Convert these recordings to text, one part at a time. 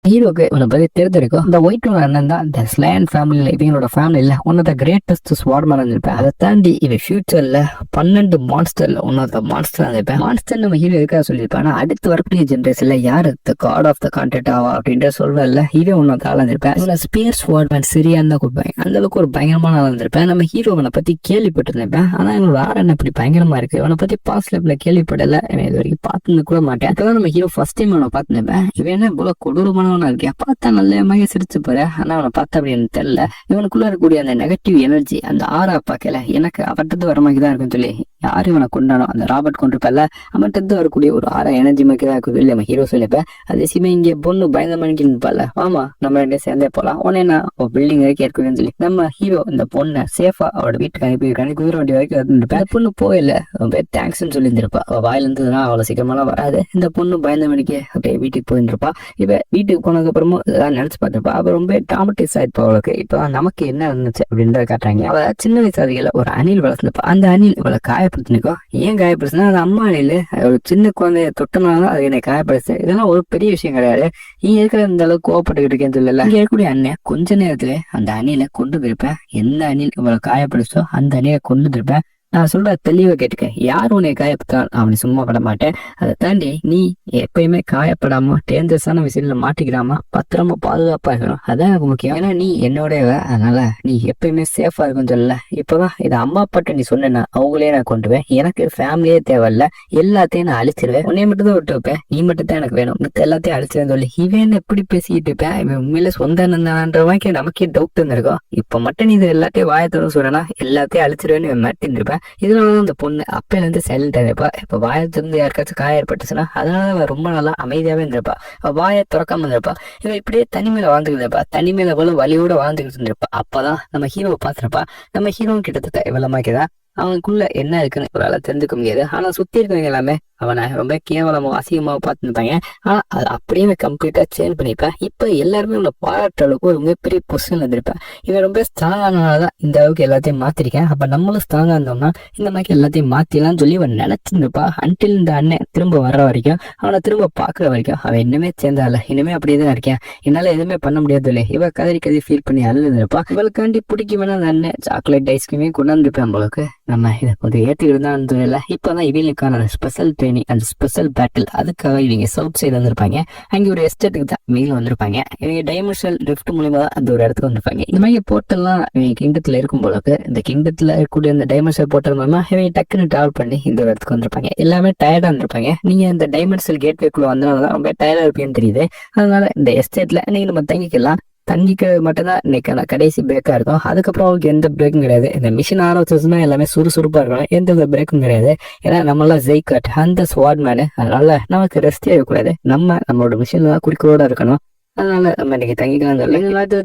ஹீரோக்கு இவனை பத்தி தெரிஞ்சிருக்கும். இந்த ஒயிட்டோட அண்ணன் தான் இந்த ஸ்லைன் ஃபேமிலியில இவங்களோட ஃபேமிலியில ஒன் ஆஃப் த கிரேட்டஸ்ட் ஸ்வாட்மேன் இருந்திருப்பேன். அதை தாண்டி இவன் ஃபியூச்சர்ல 12 மான்ஸ்டர்ல ஒன் ஆஃப் த மான்ஸ்டர் இருந்திருப்பேன். மான்ஸ்டர் நம்ம ஹீரோ இருக்கா சொல்லியிருப்பேன். ஆனா அடுத்து வரக்கூடிய ஜென்ரேஷன்ல யாரு த காட் ஆஃப் த கான்டென்ட் ஆவா அப்படின்ற சொல்றல இவன் ஒன் ஆஃப் த ஆள் இருந்திருப்பேன். இவனை ஸ்பியர் ஸ்வாட்மேன் சரியான்னு தான் கொடுப்பாங்க. அந்த அளவுக்கு ஒரு பயங்கரமான ஆள் இருந்திருப்பேன். நம்ம ஹீரோவனை பத்தி கேள்விப்பட்டிருந்திருப்பேன். ஆனா இவனோட ஆறு என்ன இப்படி பயங்கரமா இருக்கு. இவனை பத்தி பாஸ்ட் லைஃப்ல கேள்விப்படல. இது வரைக்கும் பார்த்து கூட மாட்டேன். அப்பதான் நம்ம ஹீரோ ஃபர்ஸ்ட் டைம் அவனை பார்த்துருப்பேன். இவன் என்ன இவ்வளவு கொடூரமானவனா இருக்கேன். பார்த்தா நல்ல சிரிச்சு போற. ஆனா அவனை பார்த்தா அப்படி எனக்கு தெரியல. இவனுக்குள்ள இருக்கக்கூடிய அந்த நெகட்டிவ் எனர்ஜி அந்த ஆறா பார்க்கல எனக்கு அவட்டது வர மாதிரி தான் இருக்குன்னு சொல்லி யாரும் இவனை கொண்டானோ அந்த ராபர்ட் கொண்டிருப்பல அவன்கிட்ட வரக்கூடிய ஒரு ஆறா எனர்ஜி மாதிரி தான் இருக்குது சொல்லி நம்ம ஹீரோ சொல்லிப்பேன். அதே சமயம் இங்கே பொண்ணு பயந்த மணிக்கு இருப்பால, ஆமா நம்ம ரெண்டே சேர்ந்தே போலாம் உடனே நான் பில்டிங் வரைக்கும் இருக்குன்னு சொல்லி நம்ம ஹீரோ இந்த பொண்ணை சேஃபா அவட வீட்டுக்கு அனுப்பி குதிரை வண்டி வரைக்கும் இருந்திருப்பேன். அந்த பொண்ணு போயில பேர் தேங்க்ஸ்ன்னு சொல்லி இருந்திருப்பா. அவள் வாயில இருந்ததுன்னா அவ்வளவு சீக்கிரமாலாம் வராது. இந்த பொண்ணு பயந்த மணிக்கு அப்படியே வீட்டுக்கு போயிருப்பா. இப்ப வீட்டுக்கு போனதுக்கு அப்புறமும் நினைச்சு பார்த்திருப்பா. அவ ரொம்ப டிராமடைஸ் ஆயிப்பா. அவளுக்கு இப்ப நமக்கு என்ன இருந்துச்சு அப்படின்றத காட்டுறாங்க. அவ சின்ன வயசு அதிகள ஒரு அணில் வளர்த்துப்பா. அந்த அணில் இவளை காயப்படுத்தினிக்கும். ஏன் காயப்படுத்துனா அது அம்மா அணில் ஒரு சின்ன குழந்தைய தொட்டனாலதான் அது என்னை காயப்படுத்து. இதெல்லாம் ஒரு பெரிய விஷயம் கிடையாது. நீ இருக்கிற இந்த அளவுக்கு கோவப்பட்டுக்கிட்டு இருக்கேன்னு சொல்லல. இங்க இருக்கக்கூடிய அண்ணன் கொஞ்ச நேரத்துல அந்த அணில கொண்டு போயிருப்பேன். எந்த அணில் இவளை காயப்படுச்சோ அந்த அணிலை கொண்டு போயிருப்பேன். நான் சொல்ற தெளிவா கேட்டுக்க. யார் உன்னை காயப்பட்டால் அவனை சும்மா பட மாட்டேன். அதை தாண்டி நீ எப்பயுமே காயப்படாம டேஞ்சரஸான விஷயத்துல மாட்டிக்கிறாம பத்திரமா பாதுகாப்பா இருக்கணும். அதான் எனக்கு முக்கியம். ஏன்னா நீ என்னோடய அதனால நீ எப்பயுமே சேஃபா இருக்குன்னு சொல்லல. இப்பதான் இதை அம்மா அப்பாட்ட நீ சொன்னா அவங்களே நான் கொண்டுவேன். எனக்கு ஃபேமிலியே தேவையில்ல. எல்லாத்தையும் நான் அழிச்சிருவேன். உன்னைய மட்டும் தான் விட்டு வைப்பேன். நீ மட்டும் தான் எனக்கு வேணும். மித்த எல்லாத்தையும் அழிச்சிருன்னு சொல்லி இவன் எப்படி பேசிக்கிட்டு இருப்பேன். இவன் உண்மையில சொந்த நந்தான்ற மாதிரி நமக்கே டவுட் இருந்திருக்கும். இப்ப மட்டும் நீ இது எல்லாத்தையும் வாயத்தோட சொல்றேன்னா எல்லாத்தையும் அழிச்சிருவேன்னு இவன் மாட்டி இருப்பேன். இதனாலதான் அந்த பொண்ணு அப்பையில இருந்து சைலண்டா இருப்பா. இப்ப வாயத்திலிருந்து யாருக்காச்சும் காயம் ஏற்பட்டுச்சுன்னா அதனால ரொம்ப நல்லா அமைதியாவே இருந்திருப்பா. வாயை திறக்காம இருந்திருப்பா. இவன் இப்படியே தனிமையில வாழ்ந்துட்டு இருப்பா. தனிமையில எவ்வளவு வலியோட வாழ்ந்துகிட்டு இருந்திருப்பா. அப்பதான் நம்ம ஹீரோவை பாத்துருப்பா. நம்ம ஹீரோ கிட்டத்தட்ட இவ்வளவு மாதிரிதான் அவனுக்குள்ள என்ன இருக்குன்னு இவரால தெரிஞ்சுக்க முடியாது. ஆனா சுத்தி இருக்கவங்க எல்லாமே அவனை ரொம்ப கேவலமோ அசிங்கமாவோ பார்த்துருப்பாங்க. ஆனா அது அப்படியே கம்ப்ளீட்டா சேஞ்ச் பண்ணிப்பேன். இப்ப எல்லாருமே உன்னை பாராட்டுற அளவுக்கு ஒரு மிகப்பெரிய பொசிஷன்ல இருந்திருப்பேன். இவன் ரொம்ப ஸ்ட்ராங் ஆனதுனாலதான் இந்த அளவுக்கு எல்லாத்தையும் மாத்திருக்கேன். அப்ப நம்மளும் ஸ்ட்ராங்கா இருந்தோம்னா இந்த மாதிரி எல்லாத்தையும் மாத்திடலாம்னு சொல்லி அவன் நினைச்சிருந்துப்பா. அன்டில் இந்த அண்ணன் திரும்ப வர்ற வரைக்கும் அவனை திரும்ப பாக்குற வரைக்கும் அவன் இன்னுமே சேர்ந்தால இனிமே அப்படியேதான் இருக்கேன். என்னால எதுவுமே பண்ண முடியாது இல்லை. இவ கதறி ஃபீல் பண்ணி அழுதுருப்பா. இவளுக்காண்டி பிடிக்க வேணா அந்த அண்ணன் சாக்லேட் ஐஸ்கிரீமே கொண்டாந்துருப்பேன். நம்மளுக்கு நம்ம இதை கொஞ்சம் ஏற்றுக்கிட்டு தான் தெரியல. இப்பதான் இவங்களுக்கான ஸ்பெஷல் ட்ரைனிங் அந்த ஸ்பெஷல் பேட்டில் அதுக்காக இவங்க சவுத் சைடு வந்திருப்பாங்க. அங்கே ஒரு எஸ்டேட்டுக்கு தான் இவங்க வந்திருப்பாங்க. இவங்க டைமென்ஷனல் ரிஃப்ட் மூலியமா தான் அந்த ஒரு இடத்துக்கு வந்திருப்பாங்க. இந்த மாதிரி போர்ட்டல்லாம் இவங்க கிங்டத்துல இருக்கும் போலக்கு இந்த கிங்டத்துல இருக்கக்கூடிய இந்த டைமென்ஷனல் போர்ட்டல் மூலமா இவங்க டக்குன்னு டிராவல் பண்ணி இந்த ஒரு இடத்துக்கு வந்திருப்பாங்க. எல்லாமே டயர்டா இருந்திருப்பாங்க. நீங்க இந்த டைமென்ஷனல் கேட்வேக்குள்ள வந்தனாலதான் ரொம்ப டயர்டா இருப்பீங்கன்னு தெரியுது. அதனால இந்த எஸ்டேட்ல நீங்க நம்ம தங்கிக்கலாம். தங்கிக்கிறது மட்டும்தான் இன்னைக்கான கடைசி பிரேக்கா இருக்கும். அதுக்கப்புறம் அவங்களுக்கு எந்த பிரேக்கும் கிடையாது. இந்த மிஷின் ஆரம்பிச்சதுன்னா எல்லாமே சுறுசுறுப்பா இருக்கணும். எந்த பிரேக்கும் கிடையாது. ஏன்னா நம்மளாம் ஜெய்கட் அந்த ஸ்வாட் மேனு. அதனால நமக்கு ரெஸ்டே இருக்கக்கூடாது. நம்மளோட மிஷின்ல தான் குறிக்கோட இருக்கணும். அதனால நம்ம இன்னைக்கு தங்கிக்கலாம் சொல்லி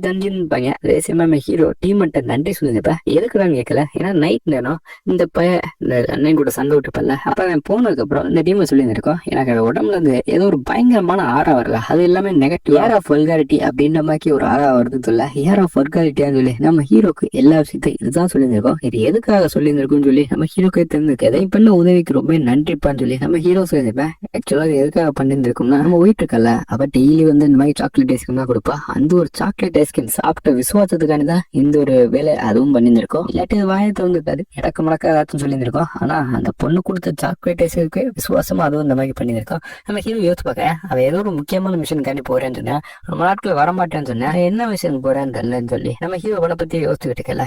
தஞ்சிருப்பாங்க. அதே சமயம் ஹீரோ டீமன்ட்ட நன்றி சொல்லியிருப்பேன். எதுக்குறான்னு கேட்கல. ஏன்னா நைட் நேரம் இந்த இந்த அண்ணன் கூட சண்டை விட்டுப்பல. அப்ப அவன் போனதுக்கு அப்புறம் இந்த டீமை சொல்லியிருந்திருக்கோம். எனக்கு உடம்புல இருந்து ஏதோ ஒரு பயங்கரமான ஆறா வரல. அது எல்லாமே நெகட்டிவ் ஏர் ஆஃப் வல்காரிட்டி அப்படின்ற மாதிரி ஒரு ஆறா வருதுன்னு சொல்ல ஏர் ஆஃப் வல்காரிட்டியான்னு சொல்லி நம்ம ஹீரோக்கு எல்லா விஷயத்தையும் இதுதான் சொல்லியிருந்திருக்கோம். இது எதுக்காக சொல்லியிருந்திருக்குன்னு சொல்லி நம்ம ஹீரோக்கு தெரிஞ்சிருக்கு. எதை பண்ண உதவிக்கு ரொம்ப நன்றிப்பான்னு சொல்லி நம்ம ஹீரோ சொல்லியிருப்பேன். ஆக்சுவலா எதுக்காக பண்ணியிருந்திருக்கோம்னா நம்ம போயிட்டு இருக்கல அவ டெய்லி வந்து இந்த மாதிரி சாக்லேட் ஐஸ்கிரீம் தான் கொடுப்பா. அந்த ஒரு சாக்லேட் ஐஸ்கிரீம் சாப்பிட்ட விசுவாசத்துக்காண்டி தான் இந்த ஒரு வேலை அதுவும் பண்ணியிருந்திருக்கோம். இல்லாட்டி வாயத்தை வந்துட்டாரு இடக்க முடக்க ஏதாச்சும் சொல்லியிருந்திருக்கோம். ஆனா அந்த பொண்ணு கொடுத்த சாக்லேட் ஐஸ்கிரீமுக்கு விசுவாசமா அதுவும் இந்த மாதிரி பண்ணியிருக்கோம். நம்ம ஹீரோ யோசிச்சு பார்க்க அவ ஏதோ ஒரு முக்கியமான மிஷனுக்காண்டி போறேன்னு சொன்னேன். ரொம்ப நாட்கள் வரமாட்டேன்னு சொன்னேன். என்ன மிஷன் போறேன்னு தெரியலன்னு சொல்லி நம்ம ஹீரோ அவளை பத்தி யோசிச்சுக்கிட்டு இருக்கல.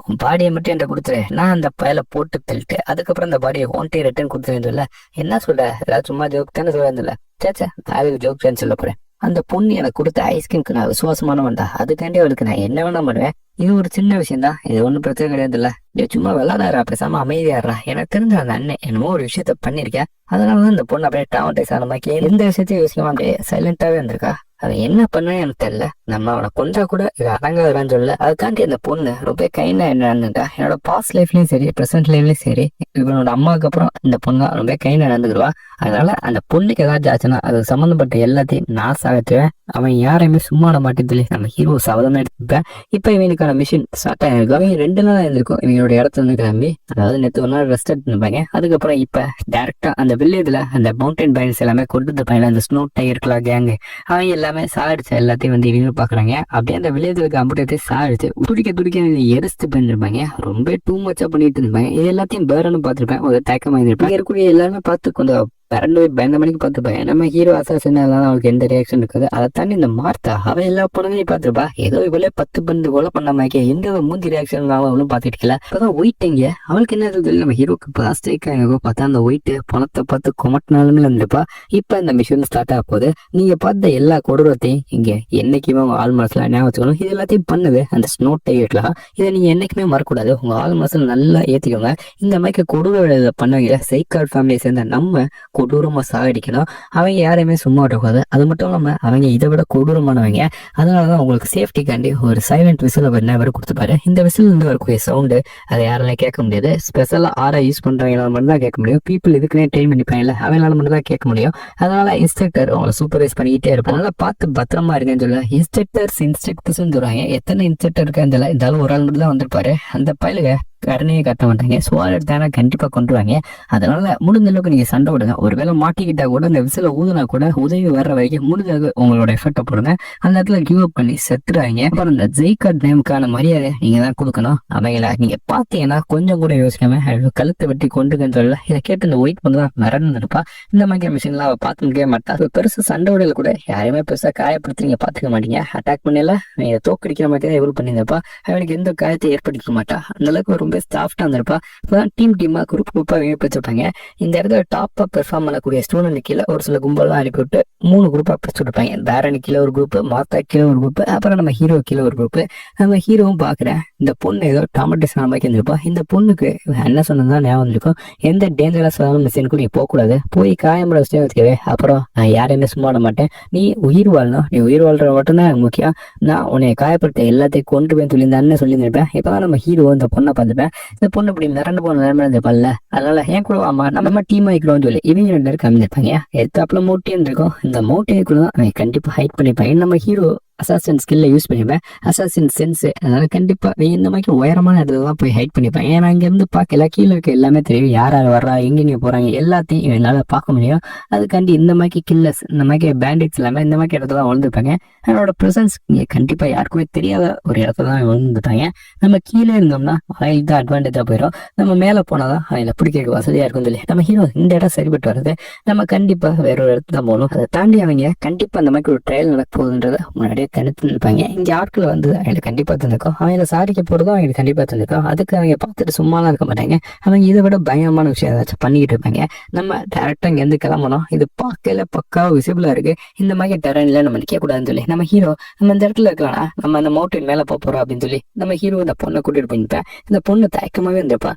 உன் பாடியை மட்டும் என்கிட்ட கொடுத்துரு, நான் அந்த பயலை போட்டு தள்ளிட்டு அதுக்கப்புறம் அந்த பாடியை ஒன்டே ரிட்டர்ன் கொடுத்துருன்னு சொல்ல என்ன சொல்ற ஏதாவது சும்மா ஜோக் தானே சொல்ல சேச்சா அதுக்கு ஜோக் தான் சொல்ல போறேன். அந்த பொண்ணு எனக்கு கொடுத்த ஐஸ்கிரீம்க்கு நான் விசுவாசமானவன்டா. அதுக்காண்டி அவளுக்கு நான் என்ன வேணா பண்ணுவேன். இது ஒரு சின்ன விஷயம் தான். இது ஒன்றும் பிரச்சனை கிடையாது இல்ல. சும்மா விளாடாரா பேசாம அமைதியாடுறா. எனக்கு தெரிஞ்ச அந்த அண்ணன் என்னமோ ஒரு விஷயத்த பண்ணிருக்கேன். அதனாலதான் இந்த பொண்ணு அப்படியே டாமடைஸ் ஆன மாதிரி எந்த விஷயத்தையும் யோசிக்காம அப்படியே சைலண்டாவே இருந்திருக்கா. அவன் என்ன பண்ணேன்னு எனக்கு தெரியல. நம்ம அவனை கொண்டா கூட இது அடங்காதான்னு சொல்லல. அதை தாண்டி அந்த பொண்ணு ரொம்ப கைண்டா என்ன நடந்துட்டா. என்னோட பாஸ்ட் லைஃப்லயும் சரி ப்ரெசென்ட் லைஃப்லயும் சரி இவனோட அம்மாவுக்கு அப்புறம் இந்த பொண்ணு ரொம்ப கைண்டா நடந்துக்கிடுவா. அதனால அந்த பொண்ணுக்கு ஏதாச்சும் ஆச்சுன்னா அது சம்மந்தப்பட்ட எல்லாத்தையும் நான் சாகத்துவேன். அவன் யாரையுமே சும்மா மாட்டேன்னு சொல்லி நம்ம ஹீரோ சபதமே எடுத்துப்பேன். இப்ப இவனுக்கான மிஷின் ஸ்டார்ட் ஆயிருக்கும். அவங்க 2 நாள் இருந்திருக்கும் இவங்களோட இடத்துல இருந்து கிளம்பி. அதாவது நேற்று ஒரு நாள் ரெஸ்ட் எடுத்துருப்பாங்க. அதுக்கப்புறம் இப்ப டைரக்டா அந்த வில்லேஜ்ல அந்த மவுண்டன் பைன்ஸ் எல்லாமே கொண்டு இருப்பாங்க. அந்த ஸ்னோ டைகர் கேங்கு அவங்க எல்லாமே சாடிச்சு எல்லாத்தையும் வந்து இவங்க பாக்குறாங்க. அப்படியே அந்த வில்லேஜுக்கு அம்புட்டத்தை சாடிச்சு துடிக்க எரிச்சு பண்ணிருப்பாங்க. ரொம்ப டூ மச்சா பண்ணிட்டு இருப்பாங்க. இது எல்லாத்தையும் பேரன்னு பார்த்திருப்பேன். ஒரு தயக்கமா இருந்திருப்பேன். இருக்கக்கூடிய எல்லாருமே பார்த்து கொஞ்சம் பரண்டு பயந்த மணிக்கு பார்த்துப்பாங்க. நம்ம ஹீரோ அசாசின் அவளுக்கு எந்த ரியாக்ஷன் இருக்காது. அதை தாண்டி இந்த மார்த்தா அவ எல்லா பொண்ணுங்களையும் பார்த்துருப்பா. ஏதோ இவளே 10 பந்து கொலை பண்ண மாதிரி எந்த மூஞ்சி ரியாக்ஷன் அவளும் பார்த்துட்டு இருக்கல. இப்பதான் ஒயிட்டுங்க அவளுக்கு என்ன சொல்லி நம்ம ஹீரோக்கு பிளாஸ்டிக்காக பார்த்தா அந்த ஒயிட் பணத்தை பார்த்து கொமட்டினாலுமே இருந்திருப்பா. இப்ப இந்த மிஷின் ஸ்டார்ட் ஆக போகுது. நீங்க பார்த்த எல்லா கொடூரத்தையும் இங்க என்னைக்குமே உங்க ஆள் மனசுல ஞாபகம் வச்சுக்கணும். இது எல்லாத்தையும் பண்ணுது அந்த ஸ்னோ டைட்லாம். இதை நீங்க என்னைக்குமே மறக்கூடாது. உங்க ஆள் மனசுல நல்லா ஏத்திக்கோங்க. இந்த மாதிரி கொடூர பண்ணுவீங்க சைக்கால் ஃபேமிலியை சேர்ந்த நம்ம கொடூரமா சாகடிக்கணும். அவங்க யாரையுமே சும்மா விடக்கூடாது. அது மட்டும் இல்லாம அவங்க இதை விட கொடூரமானவங்க. அதனாலதான் உங்களுக்கு சேஃப்டிக்காண்டி ஒரு சைலண்ட் விசில் அவர் என்ன கொடுத்துப்பாரு. இந்த விசில் இருந்து வரக்கூடிய சவுண்டு அதை யாராலையும் கேட்க முடியாது. ஸ்பெஷலா ஆரா யூஸ் பண்றவங்களால மட்டும் தான் கேட்க முடியும். பீப்புள் இதுக்குன்னே ட்ரெயின் பண்ணிப்பாங்கல்ல அவங்களால மட்டும் தான் கேட்க முடியும். அதனால இன்ஸ்ட்ரக்டர் அவங்களை சூப்பர்வைஸ் பண்ணிக்கிட்டே இருப்பாங்க. அதனால பார்த்து பத்திரமா இருக்குன்னு சொல்ல இன்ஸ்ட்ரக்டர்ஸ் சொல்றாங்க. எத்தனை இன்ஸ்ட்ரக்டர் இருக்கான்னு இருந்தாலும் ஒரு ஆள் மட்டும் தான் வந்திருப்பாரு. அந்த பயலுக கடனையே கட்ட மாட்டாங்க. சுவார் எடுத்தாங்கன்னா கண்டிப்பா கொண்டுருவாங்க. அதனால முடிஞ்ச அளவுக்கு நீங்க சண்டை விடுங்க. ஒருவேளை மாட்டிக்கிட்டா கூட இந்த விசில ஊதுனா கூட உதவி வர்ற வரைக்கும் முடிஞ்ச உங்களோட எஃபர்ட்டை போடுங்க. அந்த இடத்துல கிவ் அப் பண்ணி செத்துறாங்க. அப்புறம் இந்த ஜெய்கார்ட் நேமுக்கான மரியாதை நீங்க தான் கொடுக்கணும். அவங்கள நீங்க பாத்தீங்கன்னா கொஞ்சம் கூட யோசிக்காம கழுத்தை வெட்டி கொண்டுக்கன்னு சொல்லல. இதை கேட்டு இந்த ஒயிட் பண்ணதான் மிரண்டு இருப்பா. இந்த மாதிரி மிஷின்லாம் அவ பார்த்துக்கவே மாட்டா. பெருசா சண்டை விடல கூட யாரையுமே பெருசா காயப்படுத்தி நீங்க பாத்துக்க மாட்டீங்க. அட்டாக் பண்ணல நீங்க தோக்கடிக்கிற மாதிரி தான் எவ்வளவு பண்ணியிருப்பா. அவனுக்கு எந்த காயத்தை ஏற்படுத்திக்க மாட்டா. அந்த அளவுக்கு ரொம்ப சாஃப்டா இருந்திருப்பா. இப்பதான் டீமா குரூப்பா பிரிச்சுட்டாங்க. இந்த இடத்துல டாப்பா பெர்ஃபார்ம் பண்ணக்கூடிய ஸ்டூடெண்ட் கீழே ஒரு சில கும்பலாம் அனுப்பி விட்டு 3 குரூப்பா பிரிச்சு விட்டுருப்பாங்க. பேரணி கீழே ஒரு குரூப், மாத்தா கீழே ஒரு குரூப், அப்புறம் நம்ம ஹீரோ கீழே ஒரு குரூப். நம்ம ஹீரோவும் பாக்குறேன் இந்த பொண்ணு ஏதோ டாமட்டிஸ் மாதிரி இருந்திருப்பா. இந்த பொண்ணுக்கு என்ன சொன்னதான் ஞாபகம் இருக்கும். எந்த டேஞ்சரஸான மிஷின் கூட நீ போகக்கூடாது. போய் காயம்பட வச்சுட்டே வச்சுக்கவே. அப்புறம் நான் யாரையுமே சும்மா விட மாட்டேன். நீ உயிர் வாழணும். நீ உயிர் வாழ்ற மட்டும்தான் எனக்கு முக்கியம். நான் உன்னை காயப்படுத்த எல்லாத்தையும் கொண்டு போய் சொல்லி இந்த அண்ணன் சொல்லியிருந்திருப்பேன். இப்பதான் நம்ம ஹீரோ இந்த பொண்ணை பார்த்துப்பேன். இந்த பொண்ணு இப்படி மிரண்டு போன நிலைமை இருந்திருப்பான்ல. அதனால ஏன் கூட ஆமா நம்ம டீம் ஆயிக்கிறோம்னு சொல்லி இவங்க 2 பேரும் கம்மிருப்பாங்க. எடுத்தாப்புல மவுண்டைன் இருக்கும். இந்த மவுண்டைனுக்குள்ள தான் அவங்க கண்டிப்பா ஹைட் பண்ணிப்பாங்க. நம்ம ஹீரோ அசாசின் ஸ்கில்ல யூஸ் பண்ணிப்பேன். Assassin sense. அதனால கண்டிப்பா இந்த மாதிரி உயரமான இடத்துல தான் போய் ஹைட் பண்ணிப்பேன். ஏன்னா அங்க இருந்து பார்க்கல கீழே இருக்க எல்லாமே தெரியும். யார் வர்றா எங்க போறாங்க எல்லாத்தையும் என்னால பார்க்க முடியும். அதுக்காண்டி இந்த மாதிரி கில்லர்ஸ் இந்த மாதிரி பேண்டிட்ஸ் எல்லாமே இந்த மாதிரி இடத்துல தான் வளர்ந்துருப்பாங்க. அதனோட ப்ரெசன்ஸ் இங்க கண்டிப்பா யாருக்குமே தெரியாத ஒரு இடத்துல தான் வளர்ந்துட்டாங்க. நம்ம கீழே இருந்தோம்னா அவங்களுக்கு தான் அட்வான்டேஜா போயிடும். நம்ம மேல போனாதான் அவங்கள பிடிக்க வசதியா இருக்கும் சொல்லி நம்ம ஹீரோ இந்த இடம் சரிபட்டு வருது. நம்ம கண்டிப்பா வேற ஒரு இடத்துல தான் போகணும். அதை தாண்டி அவங்க கண்டிப்பா அந்த மாதிரி ஒரு ட்ரையல் நடக்க போகுதுன்றத முன்னாடியே தனித்து இருப்பாங்க. இங்க ஆட்கள் வந்து அவங்களுக்கு கண்டிப்பா தந்திருக்கும். அவங்கள சாதிக்க போறதும் அவங்களுக்கு கண்டிப்பா தந்திருக்கும். அதுக்கு அவங்க பார்த்துட்டு சும்மாலாம் இருக்க மாட்டாங்க. அவங்க இதை விட பயங்கரமான விஷயம் ஏதாச்சும் பண்ணிக்கிட்டு இருப்பாங்க. நம்ம டேரக்டா இங்க இருந்து கிளம்பணும். இது பார்க்கல பக்காவா விசிபிளா இருக்கு. இந்த மாதிரி டெரன்ல நம்ம நிக்க கூடாதுன்னு சொல்லி நம்ம ஹீரோ நம்ம இந்த இடத்துல இருக்கலாம். நம்ம அந்த மவுண்டன் மேல போறோம் அப்படின்னு சொல்லி நம்ம ஹீரோ இந்த பொண்ணை கூட்டிட்டு போயிருப்பேன். இந்த பொண்ணு தயக்கமாவே இருந்திருப்பா.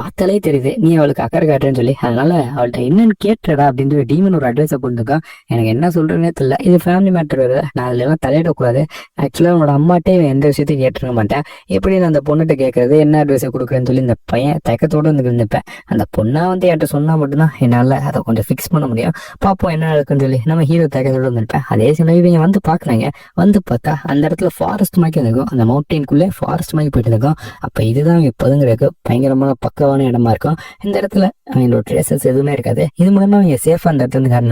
பார்த்தாலே தெரியுது நீ அவளுக்கு அக்கறை காட்டுறேன்னு சொல்லி. அதனால அவள்கிட்ட என்னன்னு கேட்டுறா அப்படின்னு சொல்லி டீமன் ஒரு அட்வைஸை கொடுத்துருக்கான். எனக்கு என்ன சொல்றேன்னே தெரியல. இது ஃபேமிலி மேட்டர் வருது. நான் அதுல எல்லாம் தலையிடக்கூடாது. ஆக்சுவலா உன்னோட அம்மாட்டே எந்த விஷயத்தையும் கேட்டுருக்க மாட்டேன். எப்படி நான் அந்த பொண்ணுகிட்ட கேட்கறது என்ன அட்வைஸை கொடுக்குறேன்னு சொல்லி இந்த பையன் தயக்கத்தோடு வந்து இருந்துப்பேன். அந்த பொண்ணா வந்து என்கிட்ட சொன்னா மட்டும்தான் என்னால அதை கொஞ்சம் ஃபிக்ஸ் பண்ண முடியும். பாப்போம் என்ன இருக்குன்னு சொல்லி நம்ம ஹீரோ தயக்கத்தோடு வந்துருப்பேன். அதே சமயம் இவங்க வந்து பாக்குறாங்க. வந்து பார்த்தா அந்த இடத்துல ஃபாரஸ்ட் மாதிரி இருக்கும். அந்த மவுண்டெயின்குள்ளே ஃபாரஸ்ட் மாதிரி போயிட்டு இருக்கும். அப்ப இதுதான் அவங்க பதுங்குறதுக்கு பயங்கரமான பக்கவான இடமா இருக்கும். இந்த இடத்துல அவங்களோட ட்ரெஸஸ் எதுவுமே இருக்காது. இது மூலமா அவங்க சேஃபா அந்த இடத்துல இருந்து காரணம்.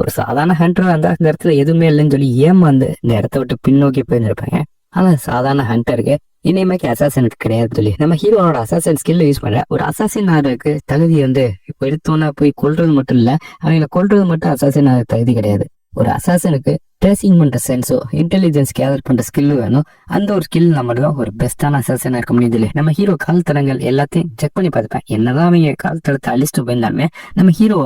ஒரு சாதாரண ஹண்டரா இருந்தா இந்த இடத்துல எதுவுமே இல்லைன்னு சொல்லி ஏமாந்து இந்த இடத்த விட்டு பின்னோக்கி போயிருந்திருப்பாங்க. ஆனா சாதாரண ஹண்டருக்கு இனிமேக்கு அசாசனுக்கு கிடையாது சொல்லி நம்ம ஹீரோனோட அசாசன் ஸ்கில்ல யூஸ் பண்ற ஒரு அசாசின் ஆகிறதுக்கு தகுதி வந்து இப்போ எடுத்தோன்னா போய் கொல்றது மட்டும் இல்ல, அவங்களை கொல்றது மட்டும் அசாசின் ஆக தகுதி கிடையாது. ஒரு அசாசனுக்கு ட்ரேசிங் பண்ற சென்ஸோ இன்டெலிஜென்ஸ் கேதர் பண்ற ஸ்கில்லு வேணும். அந்த ஒரு ஸ்கில் நம்ம தான் ஒரு பெஸ்டான அசாசனா இருக்க முடியுது இல்லை. நம்ம ஹீரோ கால் தடங்கள் எல்லாத்தையும் செக் பண்ணி பார்த்துப்பேன். என்னதான் அவங்க கால் தடத்தை அழிச்சிட்டு போயிருந்தாலுமே நம்ம ஹீரோ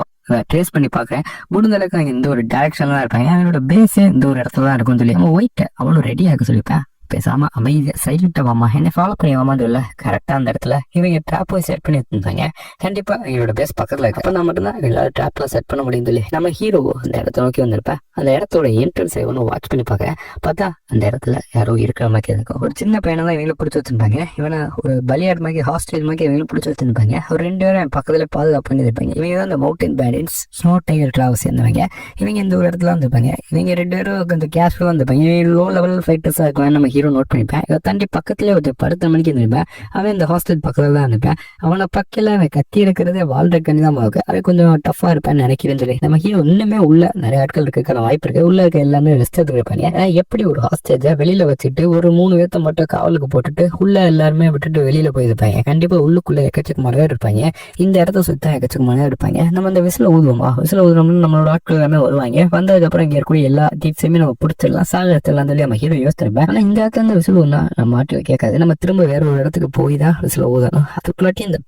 ட்ரேஸ் பண்ணி பாக்குறேன். முடிஞ்ச அளவுக்கு அவங்க இந்த ஒரு டைரக்ஷன்ல தான் இருப்பாங்க. அவங்களோட பேஸே இந்த ஒரு இடத்துல தான் இருக்கும்னு சொல்லி நம்ம ஒயிட் அவ்வளவு ரெடியா இருக்க சொல்லிப்பேன். பேசாம அமைதியா சைலண்டா வாமா என்ன ஃபாலோ பண்ணி வாமான்னு இல்ல. கரெக்டா அந்த இடத்துல இவங்க ட்ராப் போய் செட் பண்ணி வச்சிருந்தாங்க. கண்டிப்பா எங்களோட பேஸ் பக்கத்துல இருக்கு. அப்ப நான் மட்டும்தான் எல்லாரும் ட்ராப்ல செட் பண்ண முடியும் சொல்லி நம்ம ஹீரோ அந்த இடத்த நோக்கி வந்திருப்பேன். அந்த இடத்தோட என்ட்ரன்ஸ் ஒன்று வாட்ச் பண்ணி பார்க்க பார்த்தா அந்த இடத்துல யாரோ இருக்கிற மாதிரி இருக்கும். ஒரு சின்ன பையனை தான் இவங்களும் பிடிச்சி வச்சிருப்பாங்க. இவனை ஒரு பலியாட் மாதிரி ஹாஸ்டேஜ் மாதிரி இவங்களும் பிடிச்சி வச்சிருப்பாங்க. ஒரு 2 பேரும் பக்கத்துல பாதுகாப்பு பண்ணி இருப்பாங்க. இவங்க தான் அந்த mountain bandits snow tiger travels சேர்ந்தவங்க. இவங்க இந்த ஒரு இடத்துல வந்துருப்பாங்க. இவங்க 2 பேரும் கொஞ்சம் கேஷுவலா வந்துருப்பாங்க. லோ லெவல் ஃபைட்டர்ஸா இருக்கும். நம்ம ஹீரோ நோட் பண்ணிப்பேன். இதை தாண்டி பக்கத்துலேயே ஒரு 10 மணிக்கு இருந்திருப்பேன். அவன் இந்த ஹாஸ்டல் பக்கத்தில் தான் இருப்பேன். அவனை பக்கத்தில் அவன் கத்தி இருக்கிறதே வாழ்ற கண்ணி தான் இருக்கு. அது கொஞ்சம் டஃப்பாக இருப்பேன்னு நினைக்கிறேன்னு சொல்லி நம்ம ஹீரோ இன்னுமே உள்ள நிறைய ஆட்கள் இருக்கிற வாய்ப்பு இருக்கு. உள்ள இருக்க எல்லாமே ரெஸ்ட் எடுத்துருப்பாங்க. எப்படி ஒரு ஹாஸ்டேஜை வெளியில வச்சுட்டு ஒரு 3 பேர்த்த மட்டும் காவலுக்கு போட்டுட்டு உள்ள எல்லாருமே விட்டுட்டு வெளியில போயிருப்பாங்க. கண்டிப்பா உள்ளுக்குள்ள எக்கச்சக்கமாக இருப்பாங்க. இந்த இடத்த சுத்தம் எக்கச்சக்கமாக இருப்பாங்க. நம்ம இந்த விசில ஊதுவோமா, விசில ஊதுறோம்னு நம்மளோட ஆட்கள் எல்லாமே வருவாங்க. வந்ததுக்கப்புறம் இங்கே இருக்கக்கூடிய எல்லா டீப்ஸையுமே நம்ம பிடிச்சிடலாம், சாகரத்தெல்லாம் சொல்லி நம்ம ஹீரோ யோசிச்சிருப்பேன். ஆனால் இந்த இடத்துல இருந்து விசில் ஊதுனா நம்ம ஆட்கள் கேட்காது. நம்ம திரும்ப வேற ஒரு இடத்துக்கு போய் தான் விசில ஊதணும். அதுக்குள்ளாட்டி இந்த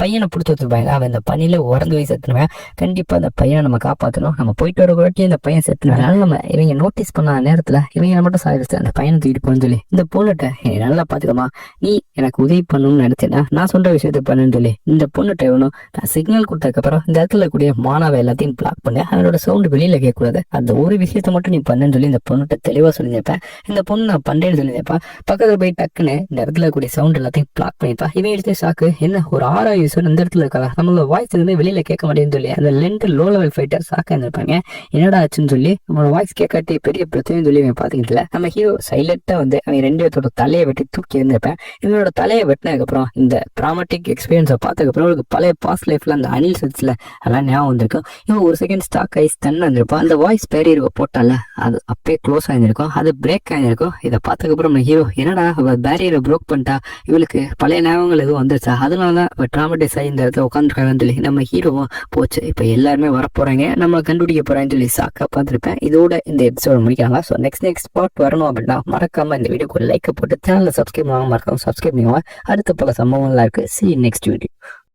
பையனை பிடிச்சி வச்சிருப்பாங்க. அவன் இந்த பனியில உறந்து போய் செத்துருவேன். கண்டிப்பா அந்த பையனை நம்ம காப்பாற்றணும். நம்ம போயிட்டு வரக்குள்ளாட்டி இந்த பையன் செத்துருவேன். அதனால நம்ம இவங்க நோட்டீஸ் பண்ண நேரத்துல இவங்க மட்டும் சாதிச்சு அந்த பையனை தூக்கிட்டு போன்னு சொல்லி இந்த பொண்ணுட்ட நல்லா பாத்துக்கமா, நீ எனக்கு உதவி பண்ணணும்னு நினைச்சேன்னா நான் சொல்ற விஷயத்த பண்ணுன்னு சொல்லி இந்த பொண்ணுட்ட வேணும். நான் சிக்னல் கொடுத்ததுக்கப்புறம் இந்த இடத்துல கூடிய மானாவை எல்லாத்தையும் பிளாக் பண்ண, அதனோட சவுண்டு வெளியில கேட்கக்கூடாது. அந்த ஒரு விஷயத்த மட்டும் நீ பண்ணுன்னு சொல்லி இந்த பொண்ணுட்ட தெளிவா சொல்லியிருப்பேன். இந்த பொண்ணு நான் பண்றேன்னு சொல்லியிருப்பேன். பக்கத்துல போய் டக்குன்னு இந்த இடத்துல கூடிய சவுண்ட் எல்லாத்தையும் பிளாக் பண்ணிப்பா. இவன் எடுத்து ஷாக்கு, என்ன ஒரு 6 யூசர் இந்த இடத்துல இருக்கா, நம்மளோட வாய்ஸ் இருந்து வெளியில கேட்க மாட்டேன்னு சொல்லி அந்த 2 லோ லெவல் ஃபைட்டர் ஷாக்கா இருந்திருப்பாங்க. என்னடா ஆச்சுன்னு சொல்லி நம்மளோட வாய்ஸ் கேட்காட்டி பெரிய பிரச்சனைன்னு சொல்லி அவன் பாத்துக்கிட்டல. நம்ம ஹீரோ சைலண்டா வந்து அவன் 2 பேர்த்தோட தலையை வெட்டி தூக்கி இருந்திருப்பேன். இவனோட தலையை வெட்டினதுக்கு அப்புறம் இந்த டிராமாட்டிக் எக்ஸ்பீரியன்ஸை பார்த்ததுக்கு அப்புறம் அவருக்கு பழைய பாஸ்ட் லைஃப்ல அந்த அனில் செட்ஸ்ல அதெல்லாம் ஞாபகம் வந்திருக்கும். இவன் ஒரு செகண்ட் ஸ்டாக் ஆகி ஸ்டன் வந்திருப்பான். அந்த வாய்ஸ் பேரியர் போட்டால அது அப்பயே க்ளோஸ் ஆயிருக்கும், அது பிரேக் ஆயிருக்கும். இதை பார்த்ததுக்கு அப்புறம் நம்ம ஹீரோ என்னடா பேரியரை ப்ரோக் பண்ணிட்டா, இவளுக்கு பழைய ஞாபகங்கள் எதுவும் வந்துருச்சா, அதனாலதான் டிராமடைஸ் ஆகி இந்த இடத்துல உட்காந்துருக்காங்கன்னு சொல்லி நம்ம ஹீரோவும் போச்சு, இப்ப எல்லாருமே வரப்போறாங்க, நம்மளை கண்டுபிடிக்க போறாங்கன்னு சொல்லி சாக்கா பார்த்துருப்பேன். இதோட இந்த எபிசோட முடிக்கிறாங்க. ஸோ நெக்ஸ்ட் பார்ட் வரணும் அப்படின்னா மறக்காம இந்த வீடியோக்கு ஒரு லைக் போட்டு சேனலை சப்ஸ்கிரைப் பண்ணாம மறக்காம சப்ஸ்கிரைப் பண்ணுவாங்க. அடுத்த பல சம்பவங்கள்லாம் இருக்கு. See you next video.